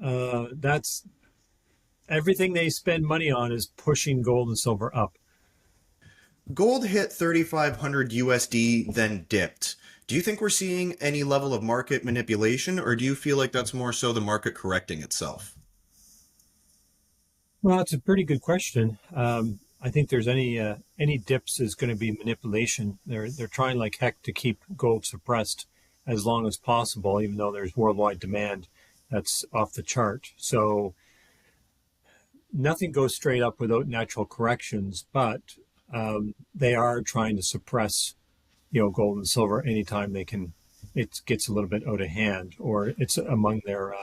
That's everything they spend money on is pushing gold and silver up. Gold hit 3,500 USD, then dipped. Do you think we're seeing any level of market manipulation, or do you feel like that's more so the market correcting itself? Well, it's a pretty good question. I think there's any dips is going to be manipulation. They're trying like heck to keep gold suppressed as long as possible, even though there's worldwide demand that's off the chart. So nothing goes straight up without natural corrections, but they are trying to suppress, gold and silver anytime they can. It gets a little bit out of hand, or it's among their,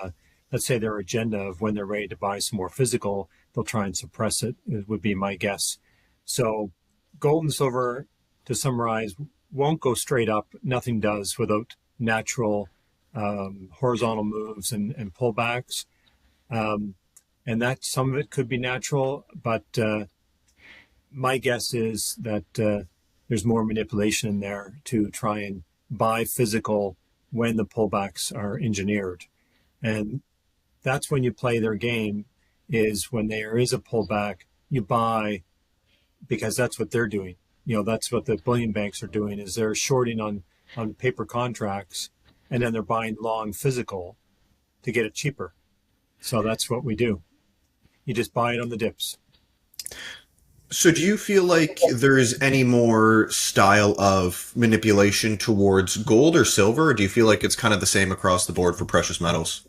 let's say, their agenda of when they're ready to buy some more physical, they'll try and suppress it. It would be my guess. So, gold and silver, to summarize, won't go straight up. Nothing does without natural horizontal moves and pullbacks. Um, and that some of it could be natural, but my guess is that there's more manipulation in there to try and buy physical when the pullbacks are engineered. And that's when you play their game, is when there is a pullback, you buy because that's what they're doing. That's what the bullion banks are doing, is they're shorting on paper contracts, and then they're buying long physical to get it cheaper. So that's what we do. You just buy it on the dips. So, do you feel like there is any more style of manipulation towards gold or silver, or do you feel like it's kind of the same across the board for precious metals?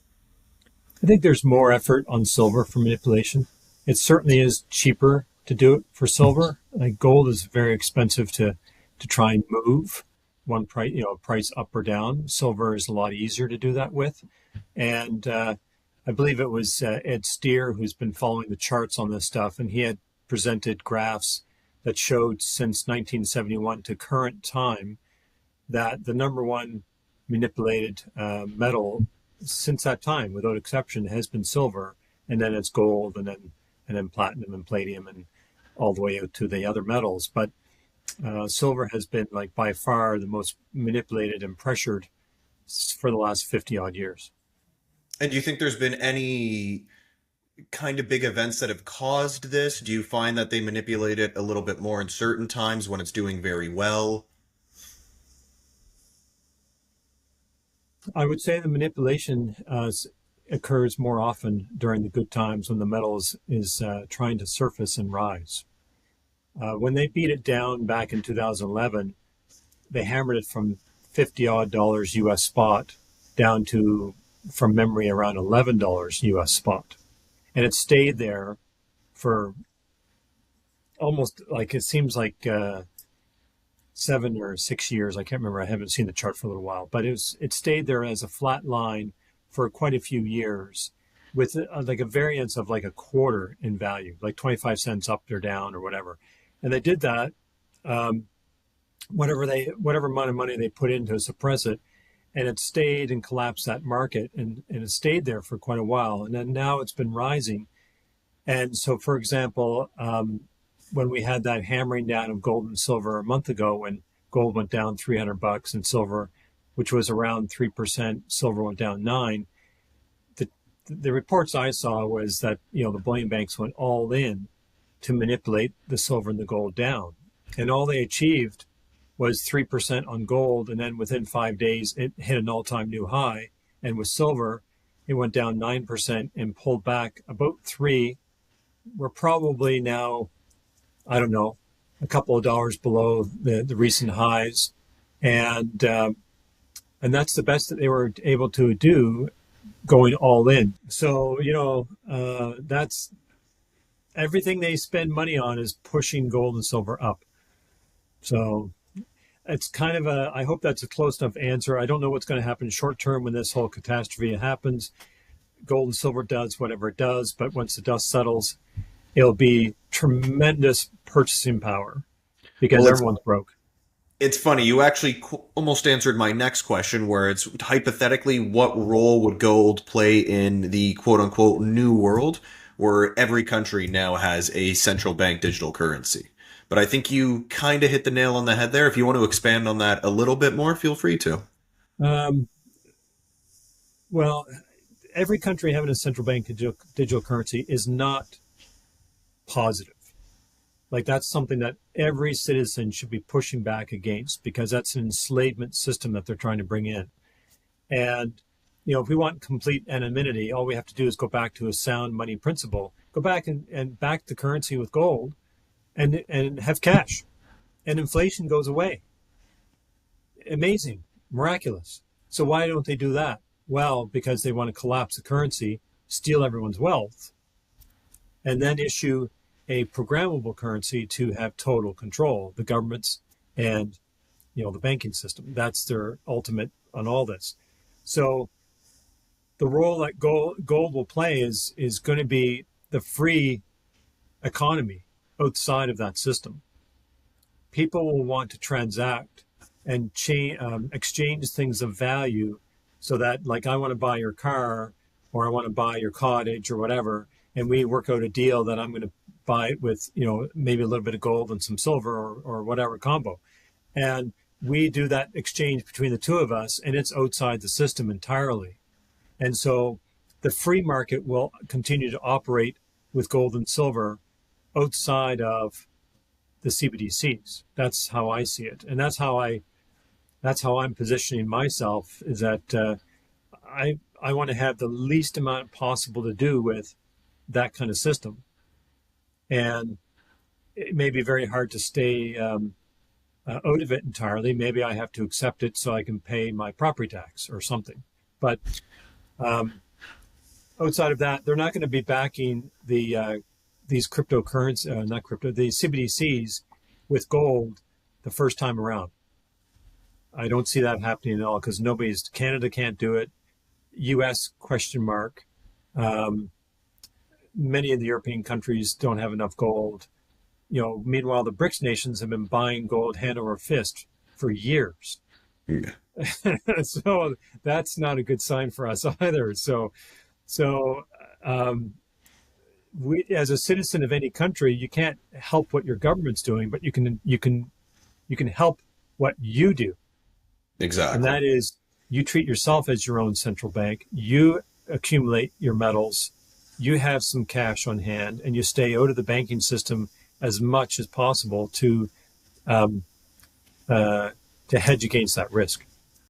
I think there's more effort on silver for manipulation. It certainly is cheaper to do it for silver. Like gold is very expensive to try and move one price, price up or down. Silver is a lot easier to do that with. And I believe it was Ed Steer who's been following the charts on this stuff, and he had presented graphs that showed since 1971 to current time that the number one manipulated metal since that time, without exception, has been silver, and then it's gold, and then platinum and palladium, and all the way out to the other metals. But silver has been like by far the most manipulated and pressured for the last 50 odd years. And do you think there's been any kind of big events that have caused this? Do you find that they manipulate it a little bit more in certain times when it's doing very well? I would say the manipulation occurs more often during the good times when the metal is trying to surface and rise. When they beat it down back in 2011, they hammered it from 50 odd dollars US spot down to, from memory, around $11 US spot. And it stayed there for almost, like, it seems like 7 or 6 years. I can't remember. I haven't seen the chart for a little while, but it stayed there as a flat line for quite a few years, with like a variance of like a quarter in value, like 25 cents up or down or whatever. And they did that, um, whatever amount of money they put in to suppress it, and it stayed and collapsed that market, and it stayed there for quite a while. And then now it's been rising. And so, for example, when we had that hammering down of gold and silver a month ago, when gold went down $300 and silver, which was around 3%, silver went down 9. The reports I saw was that, the bullion banks went all in to manipulate the silver and the gold down. And all they achieved was 3% on gold. And then within 5 days, it hit an all-time new high. And with silver, it went down 9% and pulled back about 3. We're probably now, I don't know, a couple of dollars below the recent highs. And that's the best that they were able to do, going all in. So, that's everything they spend money on is pushing gold and silver up. So it's kind of I hope that's a close enough answer. I don't know what's going to happen short term when this whole catastrophe happens. Gold and silver does whatever it does, but once the dust settles, it'll be tremendous purchasing power because Well, it's everyone's broke. it's funny. You actually almost answered my next question, where it's hypothetically, what role would gold play in the quote unquote new world, where every country now has a central bank digital currency? But I think you kind of hit the nail on the head there. If you want to expand on that a little bit more, feel free to. Um, well, every country having a central bank digital currency is not positive. Like that's something that every citizen should be pushing back against because that's an enslavement system that they're trying to bring in. And, if we want complete anonymity, all we have to do is go back to a sound money principle, go back and back the currency with gold and have cash and inflation goes away. Amazing, miraculous. So why don't they do that? Well, because they want to collapse the currency, steal everyone's wealth, and then issue a programmable currency to have total control, the governments and the banking system. That's their ultimate on all this. So the role that gold will play is going to be the free economy outside of that system. People will want to transact and exchange things of value so that, like, I want to buy your car or I want to buy your cottage or whatever, and we work out a deal that I'm going to buy it with, maybe a little bit of gold and some silver or whatever combo. And we do that exchange between the two of us, and it's outside the system entirely. And so the free market will continue to operate with gold and silver outside of the CBDCs. That's how I see it. And that's how I'm positioning myself, is that I want to have the least amount possible to do with that kind of system. And it may be very hard to stay out of it entirely. Maybe I have to accept it so I can pay my property tax or something. But outside of that, they're not going to be backing these cryptocurrency, not crypto, the CBDCs with gold the first time around. I don't see that happening at all because Canada can't do it. US question mark. Many of the European countries don't have enough gold. Meanwhile, the BRICS nations have been buying gold hand over fist for years. Yeah. So that's not a good sign for us either. So we, as a citizen of any country, you can't help what your government's doing, but you can help what you do. Exactly. And that is, you treat yourself as your own central bank. You accumulate your metals. You have some cash on hand, and you stay out of the banking system as much as possible to hedge against that risk.